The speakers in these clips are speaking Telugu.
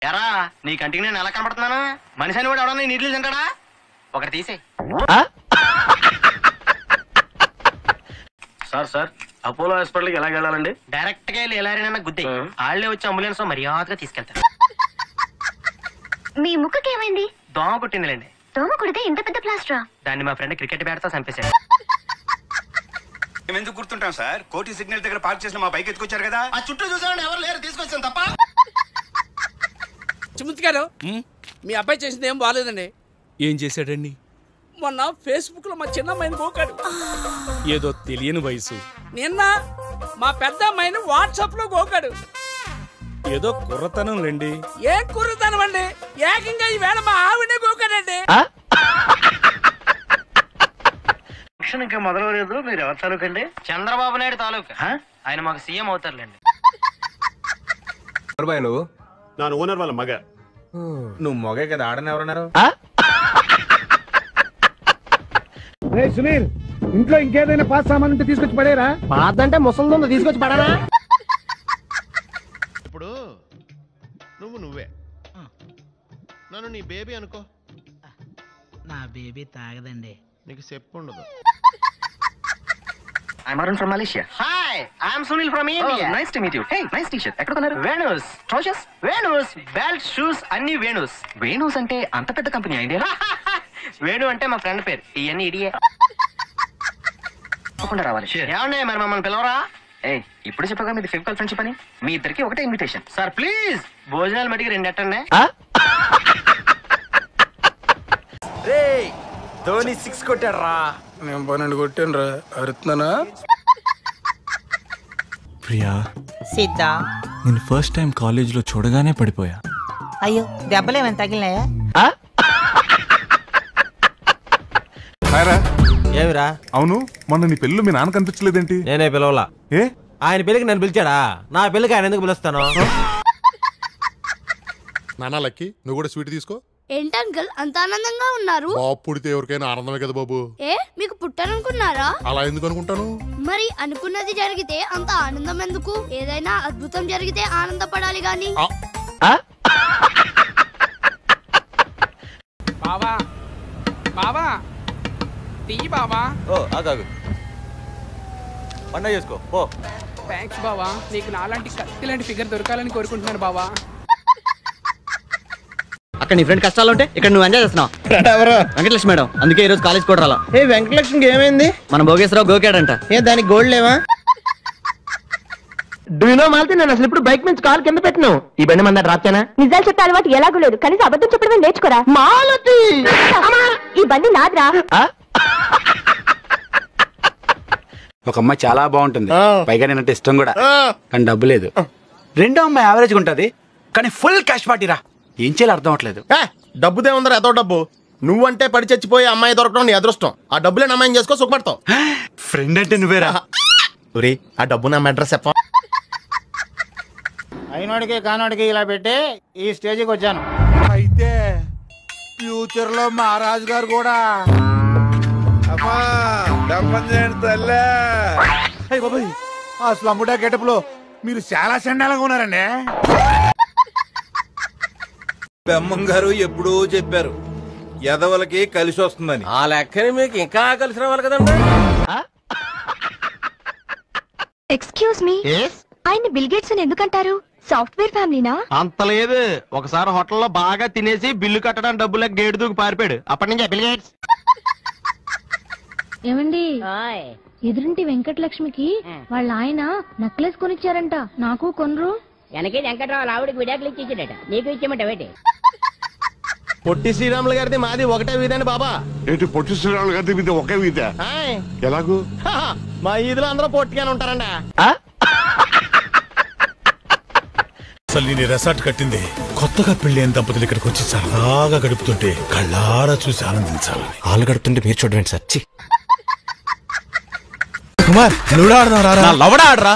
ఎరా నీ కంటికి నేను ఎలా కనబడుతున్నాను? మనిషి అని కూడా ఎవడన్నా నీళ్ళు తింటాడా? ఒకటి తీసే. సార్ అపోలో హాస్పిటల్కి ఎలా వెళ్ళాలండి? డైరెక్ట్ గా వెళ్ళి ఎలారైనా గుద్దే వాళ్ళే వచ్చి అంబులెన్స్ మర్యాదగా తీసుకెళ్తారు. మీ ముక్కుకి ఏమైంది? దోమ కుట్టిందిలేండి. దోమ కుడితే ఇంత పెద్ద ప్లాస్టరా? దాన్ని మా ఫ్రెండ్ క్రికెట్ బ్యాట్ తో చంపేశాడు. ఎందుకు గుర్తుంటాం సార్? కోటి సిగ్నల్ దగ్గర పార్క్ చేసిన మా బైక్ ఎత్తుకొచ్చారు కదా, ఆ చుట్టూ చూసామని ఎవరు లేరు, తీసుకొచ్చాను తప్ప. చిముత్ గారు మీ అబ్బాయి చేసింది ఏం బాగాలేదండి. ఏం చేశాడండి? మొన్న ఫేస్బుక్ లో మా చిన్న అమ్మాయిని గోకాడు. ఏదో తెలియని వయసు. నిన్న మా పెద్ద అమ్మాయిని వాట్సాప్ లో గోకాడు. ఏదో కుర్రతనం లేండి. ఏం కుర్రతనం అండి, ఏకంగా ఈవేళ మా ఆవిడే గోకాడండి. ఇంకా మొదలవలేదు. మీరు ఎవరి తాలూకు అండి? చంద్రబాబు నాయుడు తాలూకా. ఆయన మాకు సీఎం అవుతారులేండి. నువ్వు నా ఓనర్ వాళ్ళ మగ. నువ్వు మొగే కదా, ఆడని ఎవరన్నారు? సునీల్, ఇంట్లో ఇంకేదైనా పాస్ సామాన్ ఉంటే తీసుకొచ్చి పడేరా. పాత అంటే ముసలిందో తీసుకొచ్చి పడానా? ఇప్పుడు నువ్వే నన్ను నీ బేబీ అనుకో. నా బేబీ తాగదండి. నీకు చెప్పు ఉండదు. I'm Arun from Malaysia. Hi, I'm Sunil from India. Oh, nice to meet you. Hey, nice t-shirt. ఎక్కడ కొన్నారు? Venus. Trousers? Venus. Belt, shoes అన్ని Venus. Venus అంటే అంత పెద్ద కంపెనీ ఇండియా? వేణు అంటే మా ఫ్రెండ్ పేరు. ఇవన్నీ ఇడియే. తప్పకుండా రావాలి. ఏమండి మరి మమ్మల్ని పిలవరా? ఏయ్, ఇప్పుడు చెప్పగా మీది ఫిజికల్ ఫ్రెండ్షిప్ అని. మీ ఇద్దరికి ఒకటే ఇన్విటేషన్. సార్ ప్లీజ్ భోజనాలు మటుకు 2 ఎట్టండి. ధోని 6 కొట్టాడు రా. నేను 12 కొట్టాను రా. అరుతున్నానా? ప్రియా, సిద్ధా, నేను ఫస్ట్ టైం కాలేజీలో చూడగానే పడిపోయా. అయ్యో దెబ్బలేమని తగిలినాయా? ఏమిరా? అవును, మొన్న నీ పెళ్ళి మీ నాన్న కనిపించలేదేంటి? నేనే పిలవలా. ఏ ఆయన పెళ్ళికి నన్ను పిలిచాడా? నా పెళ్ళికి ఆయన ఎందుకు పిలుస్తాను? నానా లక్కీ, నువ్వు కూడా స్వీట్ తీసుకో. ఏంటంకల్ అంత ఆనందంగా ఉన్నారు? బాబు పుడితే ఎవరికైనా ఆనందమే కదా బాబు. ఏ మీకు పుట్టారనుకున్నారా? అలా ఎందుకు అనుకుంటాను? మరి అనుకున్నది జరిగితే అంత ఆనందం ఎందుకు? ఏదైనా అద్భుతం జరిగితే ఆనందపడాలి గాని. బావా బావా తీ బావా. ఓ ఆగు, పండగ చేసుకో పో. థ్యాంక్స్ బావా, నీకు నాలాంటి కత్తి లాంటి ఫిగర్ దొరకాలని కోరుకుంటున్నాను బావా. అక్కడ నీ ఫ్రెండ్ కష్టాలు ఉంటే ఇక్కడ నువ్వు ఎంజాయ్ చేస్తున్నావు. వెంకటలక్ష్మి మేడం, అందుకే ఈ రోజు కాలేజ్ కూడా రాలా. ఏ వెంకటలక్ష్మికి ఏమైంది? మన భోగేశ్వరరావు గోకాడంట. ఏ దానికి గోల్డ్ లేవా? డూనో మాల్తే నేను అసలు ఇప్పుడు బైక్ నుంచి కాల్ కింద పెట్టినావు. ఈ బండి మంద డ్రాప్ చేయనా? నిజాలు చెప్పే అలవాటు ఎలాగూ లేదు, కనీసం అబద్ధం చెప్పడమే నేర్చుకోరా. మాలతి, ఈ బండి నాదిరా. ఒక అమ్మాయి చాలా బాగుంటుంది, పైగా నేనంటే ఇష్టం కూడా, కానీ డబ్బు లేదు. రెండో అమ్మాయి యావరేజ్ ఉంటది, కానీ ఫుల్ క్యాష్ పార్టీరా. ఏం చేయాలి అర్థం అవట్లేదు. డబ్బుదే ఉందరా ఎంతో డబ్బు. నువ్వంటే పడి చచ్చిపోయి అమ్మాయి దొరకడం నీ అదృష్టం. ఆ డబ్బులే అమ్మాయిని చేసుకో, సుఖపడతావు. ఫ్రెండ్ అంటే నువ్వేరా? ఒరే, ఆ డబ్బు నా అడ్రస్ చెప్ప. అయినోడికి కానోడికి ఇలా పెట్టి ఈ స్టేజ్కి వచ్చాను. అయితే ఫ్యూచర్ లో మహారాజు గారు కూడా ఆ స్లమ్ముడా గెటప్ లో మీరు చాలా చండాలంగా ఉన్నారండి. బెమ్మం గారు ఎప్పుడూ చెప్పారు ఎదవలకి కలిసి వస్తుందని. ఆ లెక్కని మీకు ఇంకా కలిసి రావాలి కదండి. ఎక్స్క్యూజ్ మీ, ఆయన బిల్ గేట్స్ అని ఎందుకంటారు? సాఫ్ట్వేర్ ఫ్యామిలీనా? అంత లేదు. ఒకసారి హోటల్లో బాగా తినేసి బిల్లు కట్టడానికి డబ్బులకు గేటు దూకి పారిపోయాడు. అప్పటి నుంచి బిల్ గేట్స్. ఏమండి, ఎదురింటి వెంకటలక్ష్మికి వాళ్ళ ఆయన నక్లెస్ కొనిచ్చారంట. నాకు కొనరు? వెనకే వెంకట్రావు ఆవిడకి విడాకులు ఇచ్చేసాడట, నీకు ఇచ్చేమంట వేటి? పొట్టి శ్రీరాములు గారిది మాది ఒకటే వీధండి బాబా. ఏంటి పొట్టి శ్రీరాములు గారి మీద ఒకే వీధ? ఎలాగూ? మా ఈదులో అందరూ పొట్టిగానే ఉంటారండి. అసలు నేను రెసార్ట్ కట్టింది కొత్తగా పెళ్లి దంపతులు ఇక్కడికి వచ్చి సరదాగా గడుపుతుంటే కళ్ళారా చూసి ఆనందించాలని. వాళ్ళు గడుపుతుంటే మీరు చూడండి సార్. కుమార్, లూడో ఆడదాం రా. లవడ ఆడరా.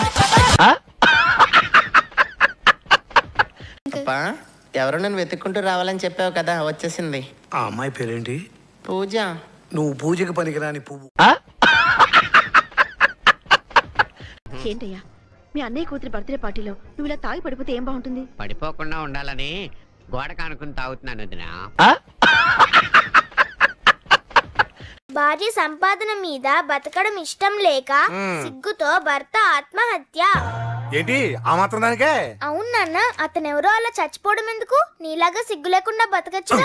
ఎవరో నన్ను వెతుక్కుంటూ రావాలని చెప్పావు కదా, వచ్చేసింది. ఆ అమ్మాయి పేరేంటి? పూజ. నువ్వు పూజకి పనికిరాని పువ్వు. ఏంటయ్యా, మీ అన్నయ్య కూతురి బర్త్డే పార్టీలో నువ్వు ఇలా తాగి పడిపోతే ఏం బాగుంటుంది? పడిపోకుండా ఉండాలని గోడ కానుకుని తాగుతున్నాను వదినా. భార్య సంపాదన మీద బతకడం ఇష్టం లేక సిగ్గుతో భర్త ఆత్మహత్య. ఏంటి ఆ మాత్రం దానికే? అవును నాన్న, అతనెవరో అలా చచ్చిపోవడం ఎందుకు? నీలాగా సిగ్గు లేకుండా బతకచ్చు.